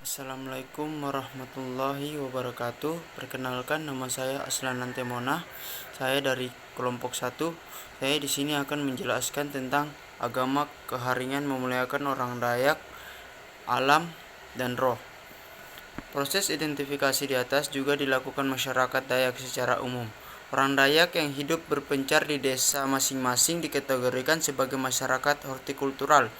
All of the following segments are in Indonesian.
Assalamualaikum warahmatullahi wabarakatuh. Perkenalkan, nama saya Aslan Antemona. Saya dari kelompok 1. Saya di sini akan menjelaskan tentang agama keharingan memuliakan orang Dayak, alam, dan roh. Proses identifikasi di atas juga dilakukan masyarakat Dayak secara umum. Orang Dayak yang hidup berpencar di desa masing-masing dikategorikan sebagai masyarakat hortikultural.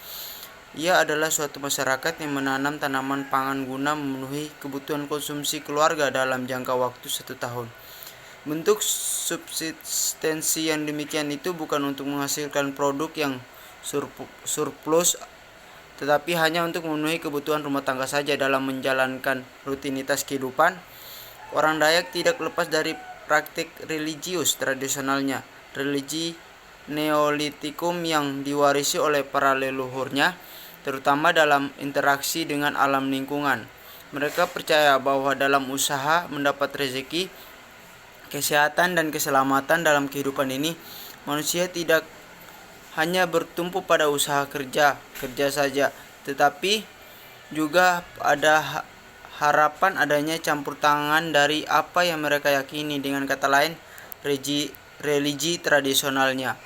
Ia adalah suatu masyarakat yang menanam tanaman pangan guna memenuhi kebutuhan konsumsi keluarga dalam jangka waktu 1 tahun. Bentuk subsistensi yang demikian itu bukan untuk menghasilkan produk yang surplus, tetapi hanya untuk memenuhi kebutuhan rumah tangga saja. Dalam menjalankan rutinitas kehidupan, orang Dayak tidak lepas dari praktik religius tradisionalnya, religi Neolitikum yang diwarisi oleh para leluhurnya, terutama dalam interaksi dengan alam lingkungan. Mereka percaya bahwa dalam usaha mendapat rezeki, kesehatan, dan keselamatan dalam kehidupan ini, manusia tidak hanya bertumpu pada usaha kerja saja, tetapi juga ada harapan adanya campur tangan dari apa yang mereka yakini, dengan kata lain, religi tradisionalnya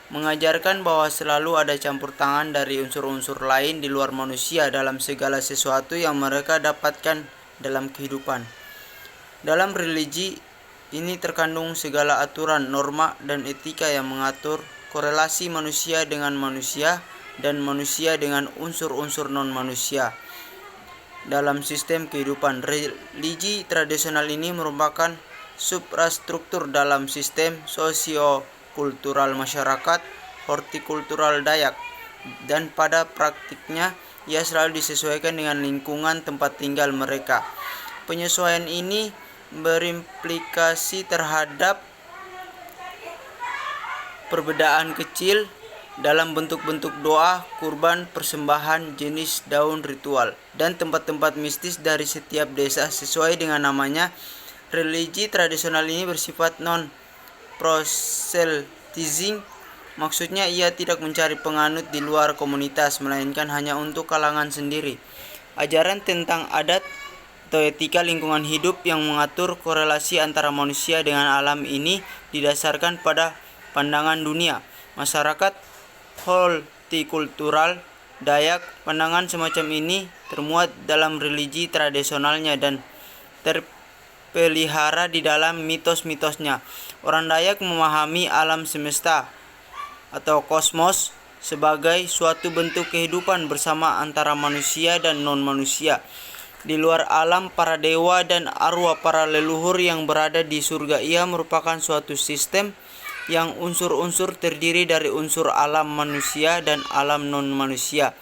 mengajarkan bahwa selalu ada campur tangan dari unsur-unsur lain di luar manusia dalam segala sesuatu yang mereka dapatkan dalam kehidupan. Dalam religi ini terkandung segala aturan, norma, dan etika yang mengatur korelasi manusia dengan manusia dan manusia dengan unsur-unsur non-manusia dalam sistem kehidupan. Religi tradisional ini merupakan suprastruktur dalam sistem sosio-kultural masyarakat hortikultural Dayak, dan pada praktiknya ia selalu disesuaikan dengan lingkungan tempat tinggal mereka. Penyesuaian ini berimplikasi terhadap perbedaan kecil dalam bentuk-bentuk doa, kurban, persembahan, jenis daun ritual, dan tempat-tempat mistis dari setiap desa. Sesuai dengan namanya, religi tradisional ini bersifat non-proselytizing. Maksudnya ia tidak mencari penganut di luar komunitas, melainkan hanya untuk kalangan sendiri. Ajaran tentang adat atau etika lingkungan hidup yang mengatur korelasi antara manusia dengan alam ini didasarkan pada pandangan dunia masyarakat hortikultural Dayak. Pandangan semacam ini termuat dalam religi tradisionalnya dan terpelihara di dalam mitos-mitosnya. Orang Dayak memahami alam semesta atau kosmos sebagai suatu bentuk kehidupan bersama antara manusia dan non-manusia. Di luar alam, para dewa dan arwah para leluhur yang berada di surga. Ia merupakan suatu sistem yang unsur-unsur terdiri dari unsur alam manusia dan alam non-manusia,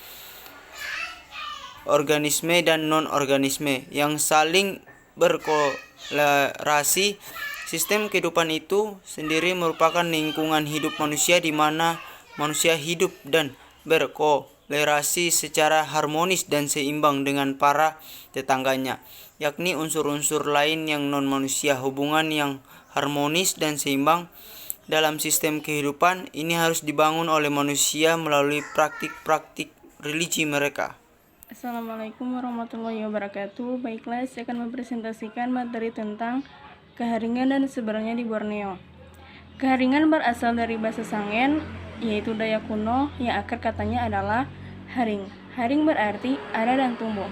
organisme dan non-organisme yang saling berkorelasi. Sistem kehidupan itu sendiri merupakan lingkungan hidup manusia di mana manusia hidup dan berkorelasi secara harmonis dan seimbang dengan para tetangganya, yakni unsur-unsur lain yang non-manusia. Hubungan yang harmonis dan seimbang dalam sistem kehidupan ini harus dibangun oleh manusia melalui praktik-praktik religi mereka. Assalamualaikum warahmatullahi wabarakatuh. Baiklah, saya akan mempresentasikan materi tentang keharingan dan sebenarnya di Borneo. Keharingan berasal dari bahasa Sangen, yaitu Dayak kuno, yang akar katanya adalah haring. Haring berarti ada dan tumbuh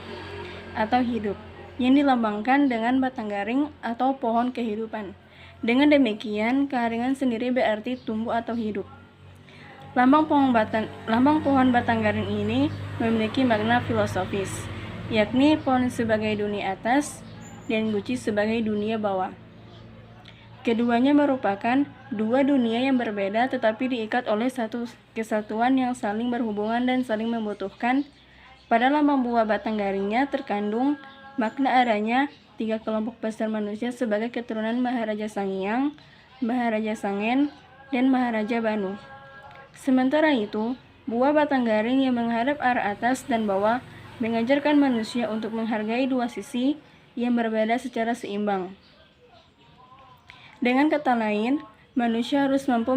atau hidup, yang dilambangkan dengan batang garing atau pohon kehidupan. Dengan demikian, keharingan sendiri berarti tumbuh atau hidup. Lambang pohon batang garing ini memiliki makna filosofis, yakni pohon sebagai dunia atas dan guci sebagai dunia bawah. Keduanya merupakan dua dunia yang berbeda tetapi diikat oleh satu kesatuan yang saling berhubungan dan saling membutuhkan. Pada lambang buah batang garingnya terkandung makna adanya 3 kelompok besar manusia sebagai keturunan Maharaja Sangiang, Maharaja Sangen, dan Maharaja Banu. Sementara itu, buah batang garing yang menghadap arah atas dan bawah mengajarkan manusia untuk menghargai dua sisi yang berbeda secara seimbang. Dengan kata lain, manusia harus mampu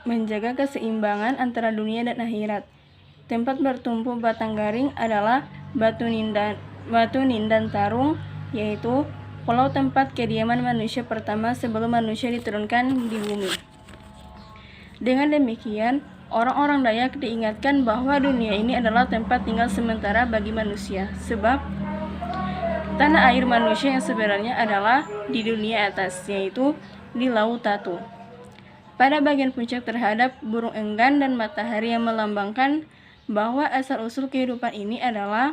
menjaga keseimbangan antara dunia dan akhirat. Tempat bertumpu batang garing adalah batu Matunin dan Tarung, yaitu pulau tempat kediaman manusia pertama sebelum manusia diturunkan di bumi. Dengan demikian, orang-orang Dayak diingatkan bahwa dunia ini adalah tempat tinggal sementara bagi manusia, sebab tanah air manusia yang sebenarnya adalah di dunia atas, yaitu di Laut Tatu. Pada bagian puncak terhadap burung enggan dan matahari yang melambangkan bahwa asal-usul kehidupan ini adalah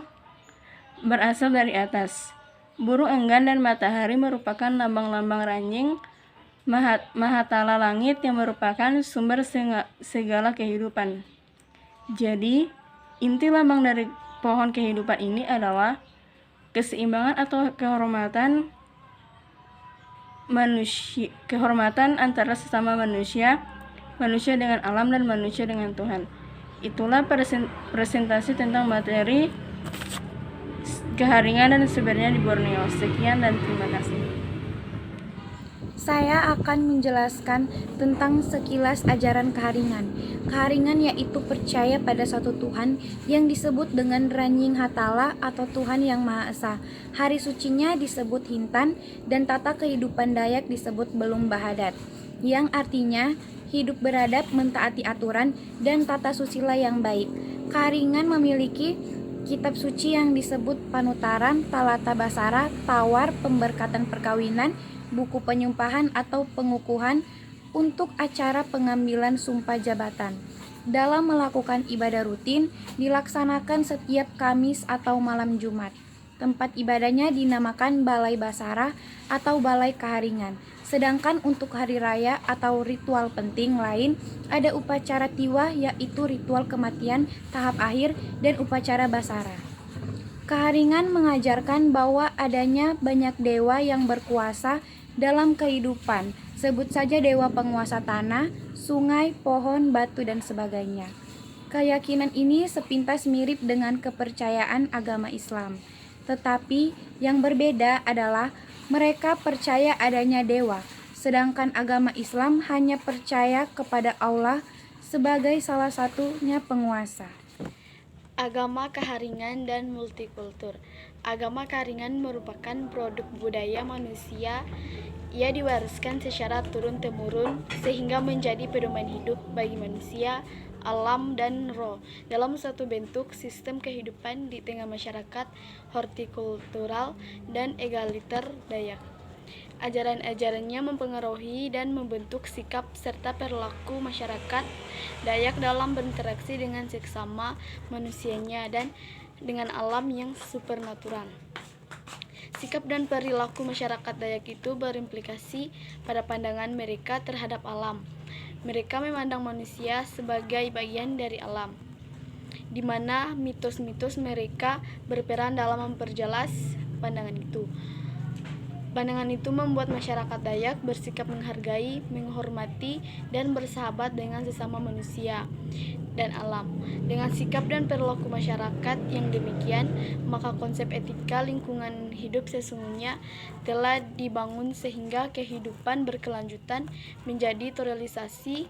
berasal dari atas. Burung enggan dan matahari merupakan lambang-lambang ranjing Mahatala langit yang merupakan sumber segala kehidupan. Jadi, inti lambang dari pohon kehidupan ini adalah keseimbangan atau kehormatan antara sesama manusia, manusia dengan alam dan manusia dengan Tuhan. Itulah presentasi tentang materi keharingan dan sebenarnya di Borneo. Sekian dan terima kasih. Saya akan menjelaskan tentang sekilas ajaran keharingan. Keharingan yaitu percaya pada satu Tuhan yang disebut dengan Ranjing Hatala atau Tuhan yang Maha Esa. Hari sucinya disebut Hintan dan tata kehidupan Dayak disebut Belum Bahadat, yang artinya hidup beradab, mentaati aturan, dan tata susila yang baik. Keharingan memiliki kitab suci yang disebut Panutaran, Talata Basara, Tawar, Pemberkatan Perkawinan, buku penyumpahan atau pengukuhan untuk acara pengambilan sumpah jabatan. Dalam melakukan ibadah rutin dilaksanakan setiap Kamis atau malam Jumat. Tempat ibadahnya dinamakan Balai Basara atau Balai Keharingan. Sedangkan untuk hari raya atau ritual penting lain ada upacara tiwah yaitu ritual kematian tahap akhir dan upacara basara. Keharingan mengajarkan bahwa adanya banyak dewa yang berkuasa dalam kehidupan, sebut saja dewa penguasa tanah, sungai, pohon, batu, dan sebagainya. Keyakinan ini sepintas mirip dengan kepercayaan agama Islam. Tetapi yang berbeda adalah mereka percaya adanya dewa, sedangkan agama Islam hanya percaya kepada Allah sebagai salah satunya penguasa. Agama keharingan dan multikultur. Agama keharingan merupakan produk budaya manusia. Ia diwariskan secara turun-temurun sehingga menjadi pedoman hidup bagi manusia, alam, dan roh dalam suatu bentuk sistem kehidupan di tengah masyarakat hortikultural dan egaliter Dayak. Ajaran-ajarannya mempengaruhi dan membentuk sikap serta perilaku masyarakat Dayak dalam berinteraksi dengan sesama manusianya dan dengan alam yang supernatural. Sikap dan perilaku masyarakat Dayak itu berimplikasi pada pandangan mereka terhadap alam. Mereka memandang manusia sebagai bagian dari alam, di mana mitos-mitos mereka berperan dalam memperjelas pandangan itu. Pandangan itu membuat masyarakat Dayak bersikap menghargai, menghormati, dan bersahabat dengan sesama manusia dan alam. Dengan sikap dan perilaku masyarakat yang demikian, maka konsep etika lingkungan hidup sesungguhnya telah dibangun sehingga kehidupan berkelanjutan menjadi terrealisasi.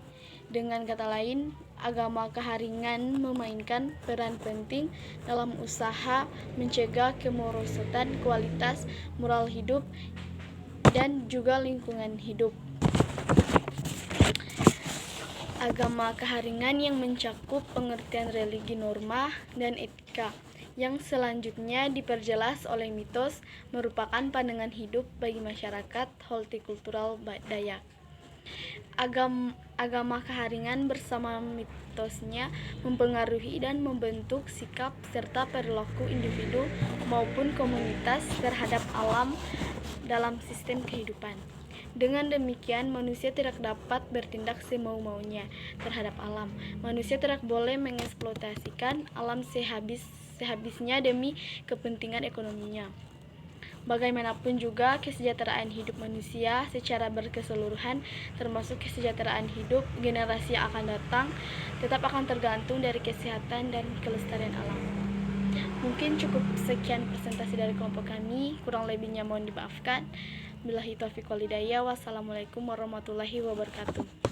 Dengan kata lain, agama keharingan memainkan peran penting dalam usaha mencegah kemerosotan kualitas moral hidup dan juga lingkungan hidup. Agama keharingan yang mencakup pengertian religi, norma, dan etika yang selanjutnya diperjelas oleh mitos merupakan pandangan hidup bagi masyarakat hortikultural Dayak. Agama keharingan bersama mitosnya mempengaruhi dan membentuk sikap serta perilaku individu maupun komunitas terhadap alam dalam sistem kehidupan. Dengan demikian, manusia tidak dapat bertindak semau-maunya terhadap alam. Manusia tidak boleh mengeksploitasikan alam sehabisnya demi kepentingan ekonominya. Bagaimanapun juga, kesejahteraan hidup manusia secara berkeseluruhan, termasuk kesejahteraan hidup generasi yang akan datang, tetap akan tergantung dari kesehatan dan kelestarian alam. Mungkin cukup sekian presentasi dari kelompok kami, kurang lebihnya mohon dimaafkan. Billahi taufiq wal hidayah. Wassalamualaikum warahmatullahi wabarakatuh.